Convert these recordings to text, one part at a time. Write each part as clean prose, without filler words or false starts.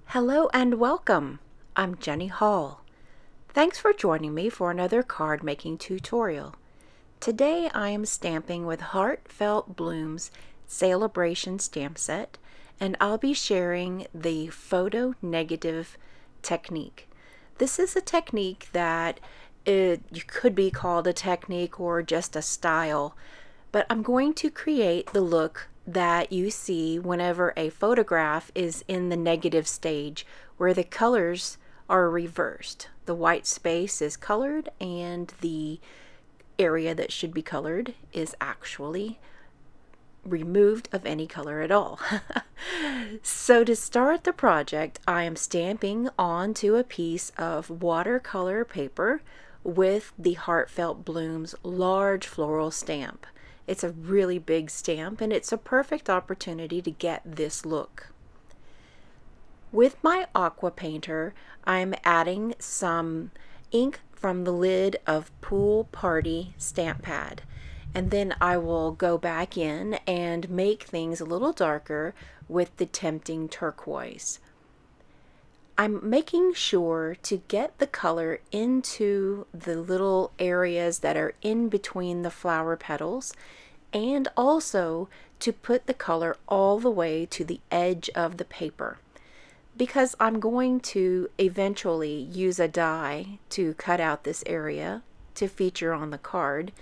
Hello and welcome. I'm Jenny Hall. Thanks for joining me for another card making tutorial. Today I am stamping with Heartfelt Blooms Celebration stamp set, and I'll be sharing the photo negative technique. This is a technique that you could be called a technique or just a style, but I'm going to create the look that you see whenever a photograph is in the negative stage, where the colors are reversed. The white space is colored and the area that should be colored is actually removed of any color at all. So to start the project, I am stamping onto a piece of watercolor paper with the Heartfelt Blooms large floral stamp. It's a really big stamp and it's a perfect opportunity to get this look. With my aqua painter, I'm adding some ink from the lid of Pool Party stamp pad, and then I will go back in and make things a little darker with the Tempting Turquoise. I'm making sure to get the color into the little areas that are in between the flower petals, and also to put the color all the way to the edge of the paper, because I'm going to eventually use a die to cut out this area to feature on the card.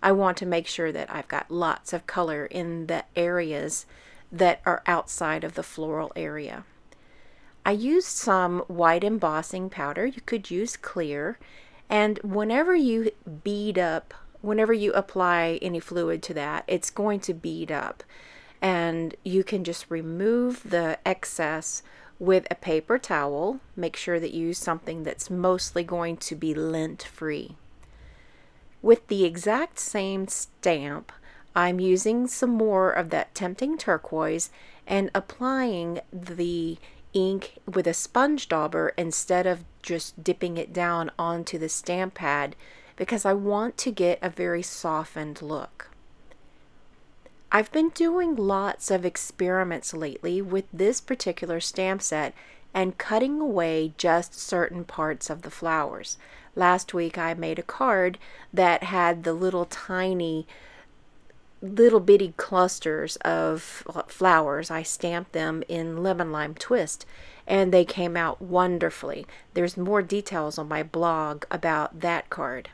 I want to make sure that I've got lots of color in the areas that are outside of the floral area. I used some white embossing powder. You could use clear, and whenever you apply any fluid to that, it's going to bead up, and you can just remove the excess with a paper towel. Make sure that you use something that's mostly going to be lint free. With the exact same stamp, I'm using some more of that Tempting Turquoise and applying the ink with a sponge dauber instead of just dipping it down onto the stamp pad, because I want to get a very softened look. I've been doing lots of experiments lately with this particular stamp set and cutting away just certain parts of the flowers. Last week I made a card that had the little bitty clusters of flowers. I stamped them in lemon lime twist and they came out wonderfully. There's more details on my blog about that card.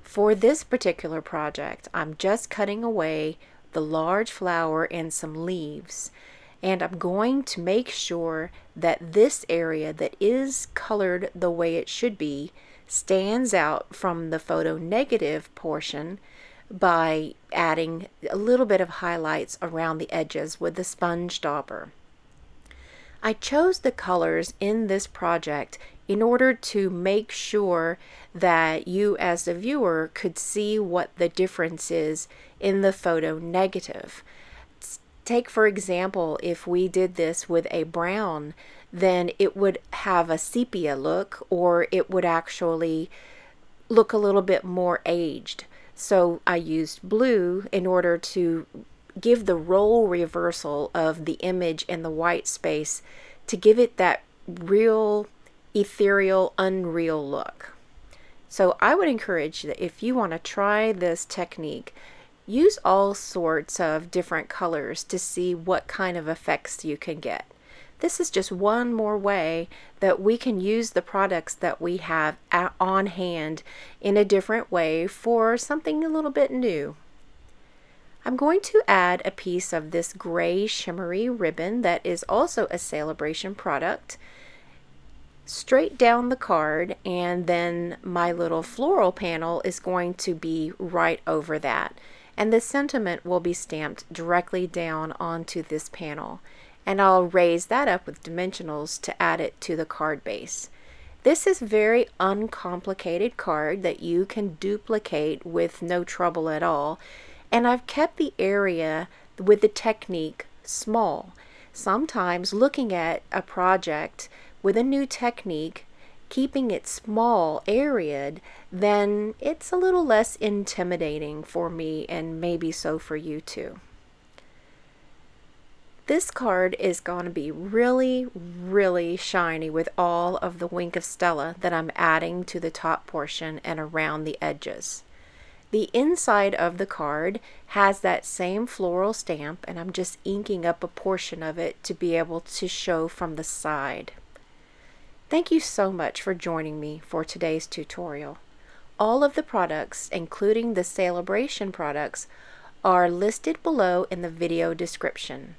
For this particular project, I'm just cutting away the large flower and some leaves, and I'm going to make sure that this area that is colored the way it should be stands out from the photo negative portion by adding a little bit of highlights around the edges with the sponge dauber. I chose the colors in this project in order to make sure that you as the viewer could see what the difference is in the photo negative. Take for example, if we did this with a brown, then it would have a sepia look, or it would actually look a little bit more aged. So I used blue in order to give the role reversal of the image in the white space to give it that real ethereal, unreal look. So I would encourage that if you want to try this technique, use all sorts of different colors to see what kind of effects you can get. This is just one more way that we can use the products that we have on hand in a different way for something a little bit new. I'm going to add a piece of this gray shimmery ribbon that is also a Celebration product straight down the card, and then my little floral panel is going to be right over that, and the sentiment will be stamped directly down onto this panel, and I'll raise that up with dimensionals to add it to the card base. This is a very uncomplicated card that you can duplicate with no trouble at all, and I've kept the area with the technique small. Sometimes looking at a project with a new technique keeping it small areas, then it's a little less intimidating for me, and maybe so for you too. This card is going to be really, really shiny with all of the Wink of Stella that I'm adding to the top portion and around the edges. The inside of the card has that same floral stamp, and I'm just inking up a portion of it to be able to show from the side. Thank you so much for joining me for today's tutorial. All of the products, including the Celebration products, are listed below in the video description.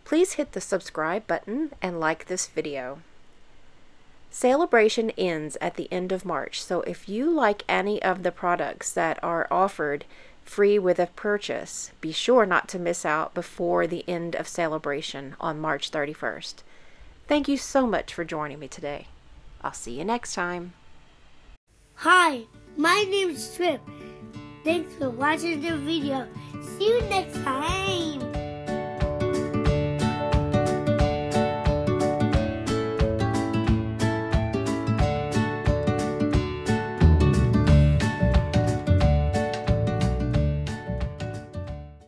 Please hit the subscribe button and like this video. Celebration ends at the end of March, so if you like any of the products that are offered free with a purchase, be sure not to miss out before the end of Celebration on March 31st. Thank you so much for joining me today. I'll see you next time. Hi, my name is Trip. Thanks for watching the video. See you next time.